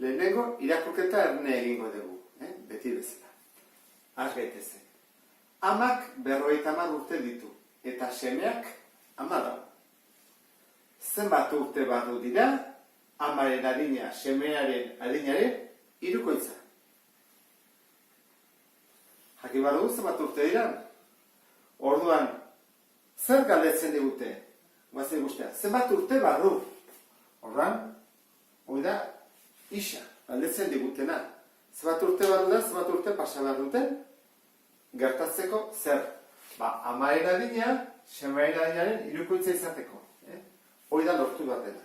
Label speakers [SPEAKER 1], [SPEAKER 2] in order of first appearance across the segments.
[SPEAKER 1] Lehenengo, irakurketa erne egingo dugu, beti bezala. Az gaitezen. Amak 50 urte ditu, eta semeak 14. Zenbat urte barru dira, amaren adina, semearen adinaren hirukoitza. Jakin badugu zenbat urte dira? Orduan, zer galdetzen digute? Guazen guztia, zenbat urte barru? Orduan, hori da, isa, galdetzen digutena. Zenbat urte barru da, zenbat urte pasa behar duten? Gertatzeko zer? Amaren adina, semearen adinaren hirukoitza izateko. Hori da lortu bat dela.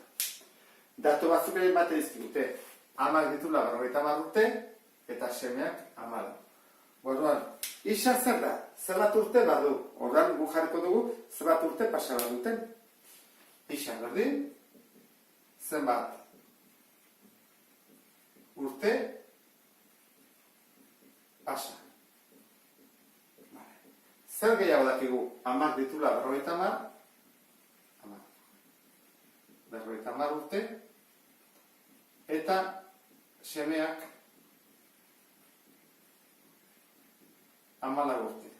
[SPEAKER 1] Datu batzuk ere bat edizkigute. Amak ditula 50 urte, eta semeak 14. Orduan, isa zer da? Zenbat urte badu? Orduan, gu jarriko dugu, zenbat urte pasa behar duten? Isa berdin, zenbat urte pasa. Zer gehiago dakigu, amak ditula 50 urte, eta semeak 14 urte.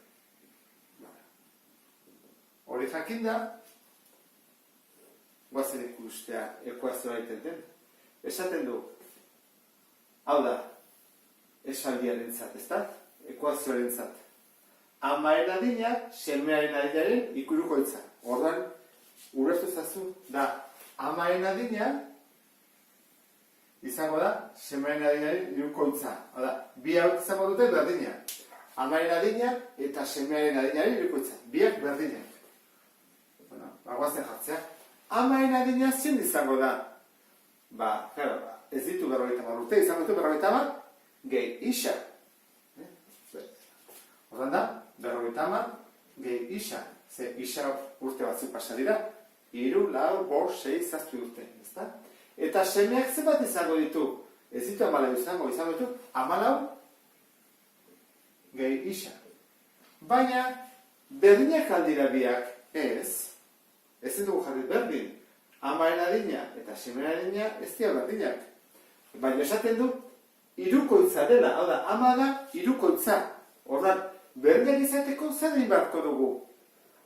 [SPEAKER 1] Hori jakinda, guazen ikustea ekuazioa egiten den. Esaten du, hau da, esaldiaren zat, ez da? Ekuazioaren zat. Amaren adina, semearen adinaren hirukoitza. Orduan, ulertu zazu, da, amaren adina izango da, semearen adinaren hirukoitza. Hau da, bi hau izango dute berdina. Amaren adina eta semearen adinaren hirukoitza. Biak berdinak. Bueno, guazen jartzea. Amaren adina zin izango da. Ez ditu 50 urte, izango ditu 50 gehi isa. Horren da, 50 gehi isa. Ze isa urte batzuk pasa dira, 3, 4, 5, 6, 7 urte. Eta semeak zenbat izango ditu? Ez ditu 14 izango ditu 14 gehi isa. Baina, berdinak aldira biak, ez dugu jarri berdin. Amaren adina eta semearen adina ez dira berdinak. Baina esaten du, hirukoitza dela. Hau da, ama da hirukoitza. Ordan, berdinak izateko zer egin beharko dugu.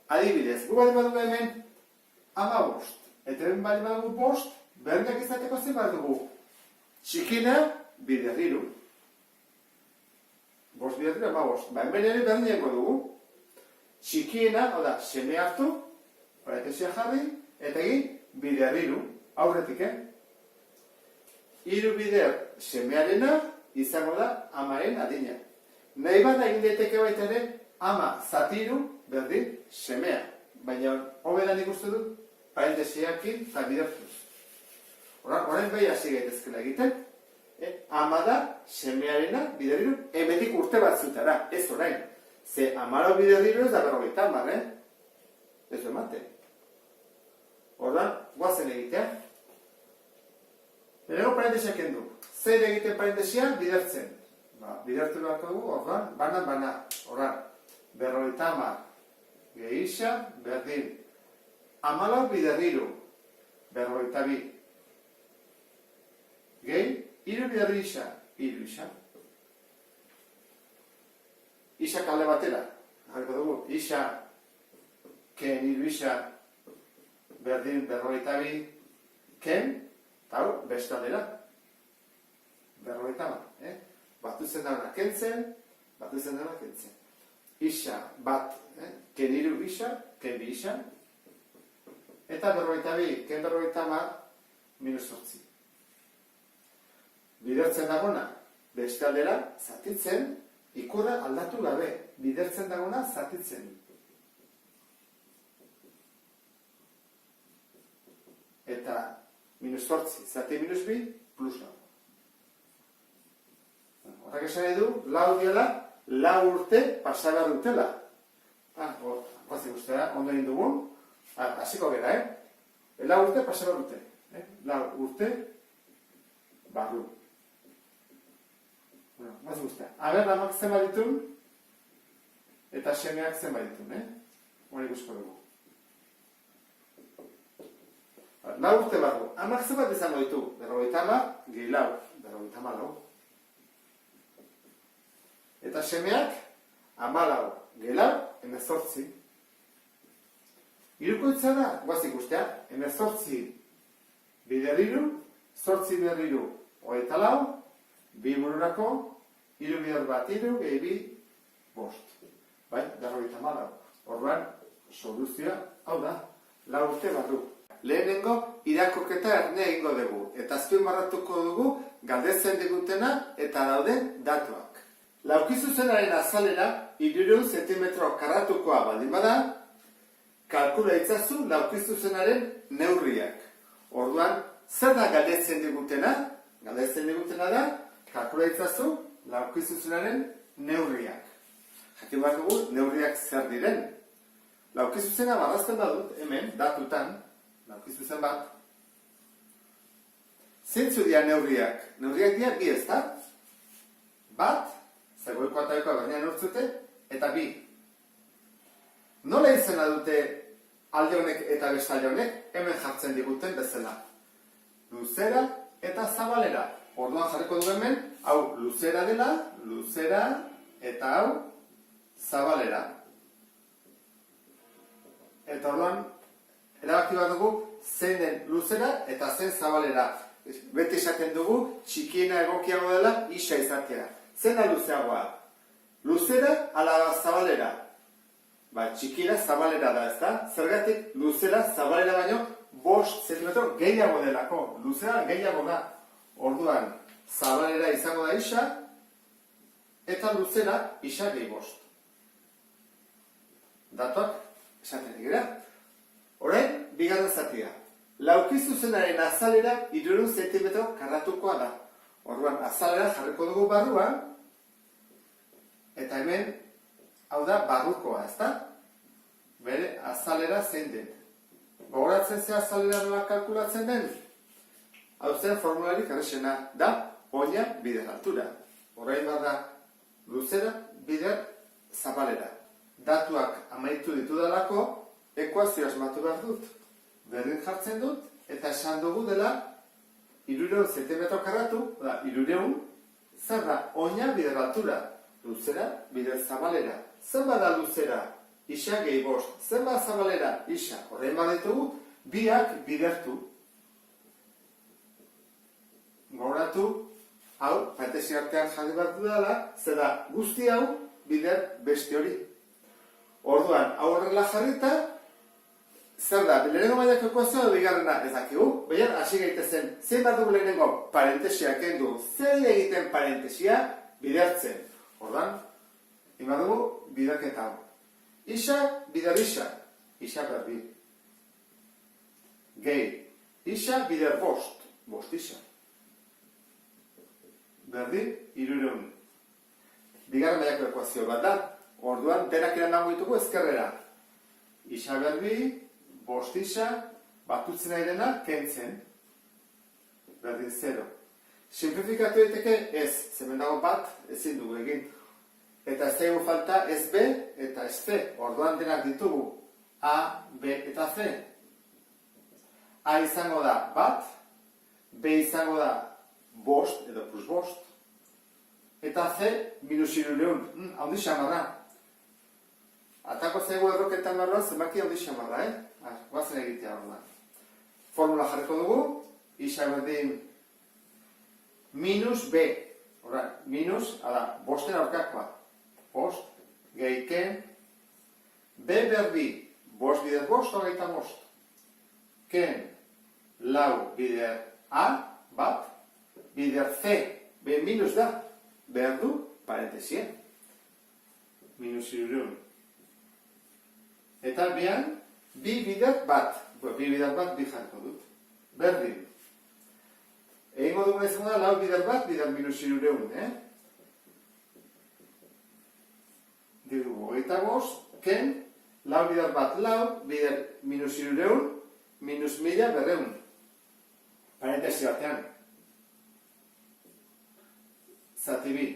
[SPEAKER 1] Adibidez, gu bali badugu hemen 15. Eta hemen bali badugu 5, berdinak izateko zer behar dugu. Txikina, biderriru. 5 biderriru, 15. Hemen ere berdinako dugu. Txikiena, hau da, seme hartu, paretesia jarri, eta egin biderriru, aurretik, 3 bider semearena izango da amaren adina. Nahi bat egin daiteke baita ere, ama zatiru berdin semea. Baina hobedan ikusten dut, parentesiakin eta bidertuz. Horren behi hasi gaitezkela egiten, ama da semearena biderriru hemetik urte batzutara, ez orain. Ze amaro biderriru ez da 50, ez du ematen. Horren, guazen egitea. Lehenengo parentesia kendu. Zer egiten parentesia? Bidertzen. Bidertu beharko dugu, orduan, bana. Horren, 50 gehi isa, berdin. 14 biderriru, 52. Gehi, 3 biderri isa, 3 isa. Isa kalde batera. Jarriko dugu, isa, ken 3 isa, berdin 52, ken, eta hor, bestaldera. 50, batu zen dara kentzen, Isa bat, ken 3 isa, ken 2 isa, eta 52, ken 50, minus 8. Bidertzen dagona, bestaldera, zatitzen, ikurra aldatu gabe, bidertzen dagona, zatitzen. Eta minus 8, zati minus 2, plus 4. Horrek esan edu, lau diela, lau urte pasara dutela. Guazik ustea, ondo egin dugun, hasiko gera, lau urte pasara dute. Lau urte, barru. Guazik ustea. Aber, amak zen baditun, eta semeak zen baditun, hori ikusko dugu. Lau urte barru. Amak zen bat izango ditu, 50, gehi lau, 14. Eta semeak 14 gelau 18. Hirukoitza da, guaz ikustea, 18 bider 3, 8 bider 3, 24, 2 bururako, 3 bider bat 3, gehi 2, 5. Bai, 54. Orduan, soluzioa, hau da, 4 urte barru. Lehenengo, irakurketa erne egingo dugu, eta azpimarratuko dugu galdetzen digutena eta dauden datuak. Laukizuzenaren azalera, 300 cm2 baldin bada, kalkula itzazu laukizuzenaren neurriak. Orduan, zer da galdetzen digutena? Galdetzen digutena da, kalkula itzazu laukizuzenaren neurriak. Jakin behar dugu, neurriak zer diren. Laukizuzena marrazten badut, hemen, datutan, laukizuzen bat. Zeintzu dira neurriak? Neurriak dira bi ez da? Bat, zegoeko eta ekoa bernean urtzute, eta 2. Nola izena dute alde honek eta bestalde honek? Hemen jartzen diguten bezala. Luzera eta zabalera. Orduan jarriko du hemen, hau luzera dela, luzera eta hau zabalera. Eta orduan, erabaki bat dugu, zein den luzera eta zein zabalera. Beti esaten dugu, txikiena egokiago dela, isa izatea. Zein da luzeagoa? Luzera ala zabalera? Ba, txikiena zabalera da, ez da? Zergatik luzera zabalera baino 5 zentimetro gehiago delako. Luzera gehiago da. Orduan, zabalera izango da isa, eta luzera isa gehi 5. Datuak esaten dira. Orain, bigarren zatia. Laukizuzenaren azalera 300 cm2 da. Orduan, azalera jarriko dugu barruan, eta hemen, hau da, barrukoa, ez da? Bere, azalera zein den. Gogoratzen ze azalera nola kalkulatzen den? Hau zen formularik errexena da, oina bider altura. Orain da, luzera bider zabalera. Datuak amaitu ditudalako, ekuazio asmatu behar dut. Berdin jartzen dut, eta esan dugu dela, 300 cm2, da, 300, zer da, oina bider altura. Luzera, bider zabalera. Zenba da luzera? Isa gehi 5. Zenba zabalera? Isa. Horrein baditugu, biak bidertu. Gogoratu, hau, parentesi artean jarri bat dudala, zera guzti hau, bider beste hori. Orduan, hau horrela jarrita, zer da, lehenengo mailako ekuazioa edo bigarrena ez dakigu, baina hasi gaitezen, zein bat dugu lehenengo parentesia kendu, zein egiten parentesia bidertzen. Orduan, ima dugu biderketa hau. Isa, bider isa, isa berbi. Gehi, isa, bider 5, 5 isa. Berdi, 300. Bigarren mailako ekuazio bat da. Orduan, denak erandango ditugu ezkerrera. Isa berbi, 5 isa, batutzen nahi dena, kentzen. Berdin 0. Simplifikatu daiteke ez, zemen dago bat, ezin dugu egin. Eta ez daigu falta ez B eta ez C. Orduan denak ditugu A, B eta C. A izango da bat, B izango da 5 edo plus 5. Eta C, minus 300. Haundi xamarra. Atako zaigu erroketan barruan, zenbaki haundi xamarra, guazen egitea orduan. Formula jarriko dugu, isa berdin minus B. Horra, minus, ala, 5 aurkakoa. 5, gehiken, B berbi, 5 bider 5, 25. Ken, lau bider A, bat, bider C, B minus da, behar du, parentesia. Minus 300. Eta behan, bi bider bat, bi bider bat bi jarko dut. Berdin. Egingo dugu ez da, lau bider bat, bider minus 300, Dirugu, 25, ken, lau bider bat, lau, bider minus 300, minus 1000, 200. Parentesi batean. Zati bi.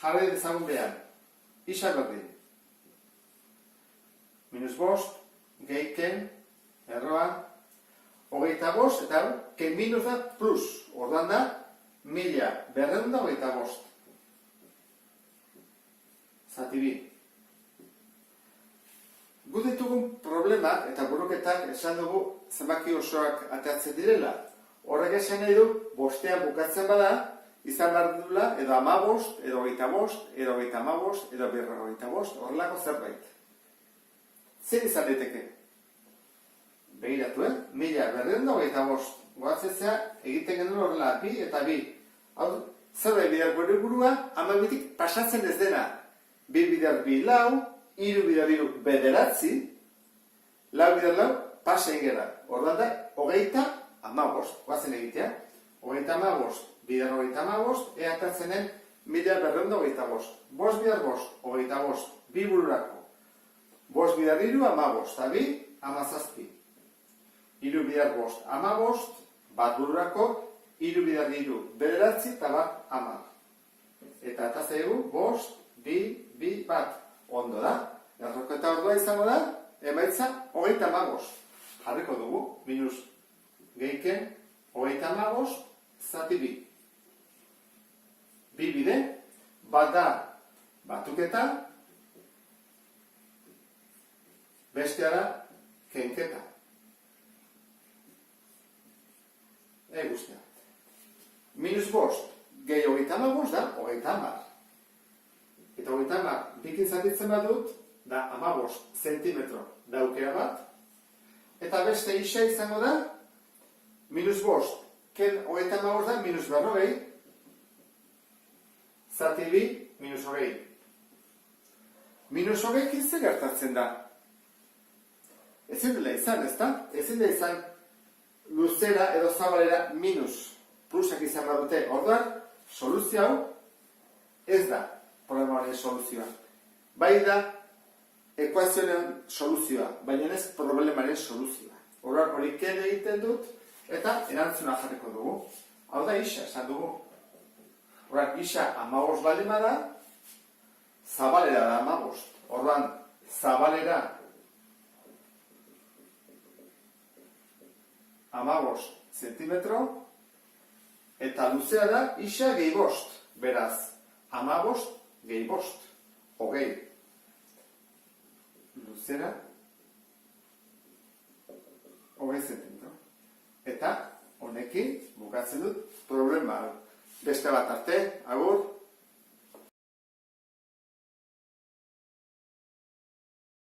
[SPEAKER 1] Jarri dezagun behan. Isa berdin. Minus 5, gehi ken, erroa, 25, eta ken minus da plus. Orduan da, 1225. Zati bi. Gu ditugun problemak eta buruketak esan dugu zenbaki osoak ateratzen direla. Horrek esan nahi du, bostean bukatzen bada, izan behar dula, edo 15, edo 25, edo 35, edo 55, horrelako zerbait. Zer izan daiteke? Begiratu, 1225. Goatzezea egiten genuen horrela, bi eta bi. Hau, zerbait bidar gure burua, 12tik pasatzen ez dena. Bi bidar bi lau, hiru bidar hiru bederatzi, lau bidar lau, pasa ingera. Orduan da, 35, goazen egitea. 35, bidar 35, eatatzenen bidar 1225. Bost bidar bost, 25, bi bururako. Bost bidar hiru, 15, eta bi, 17. Hiru bidar bost, 15, bat bururako, hiru bidar hiru, bederatzi, eta bat 10. Eta atazaigu, bost, bi, bat. Ondo da. Erroketa ordua izango da, emaitza, 35. Jarriko dugu, minus gehiken, 35, zati bi. Bi bide, bat da batuketa, bestea da kenketa. Guztia. Minus bost, gehi 35 da, 30. Eta 30, bikin zatitzen badut, da 15 zentimetro daukea bat. Eta beste isa izango da, minus bost, ken 35 da, minus berrogei, zati bi, minus hogei. Minus hogei kinze gertatzen da. Ezin dela izan, ezta? Ezin dela izan luzera edo zabalera minus. Plusak izan badute. Orduan, soluzio hau ez da problemaren soluzioa. Bai da ekuazioen soluzioa, baina ez problemaren soluzioa. Orduan, hori ken egiten dut eta erantzuna jarriko dugu. Hau da isa, esan dugu. Orduan, isa 15 baldin bada, zabalera da 15. Orduan, zabalera 15 zentimetro, eta luzea da isa gehi bost. Beraz, 15 gehi bost. Hogei. Luzera, hogei zentimetro. Eta, honekin, bukatzen dut, problema. Beste bat arte, agur.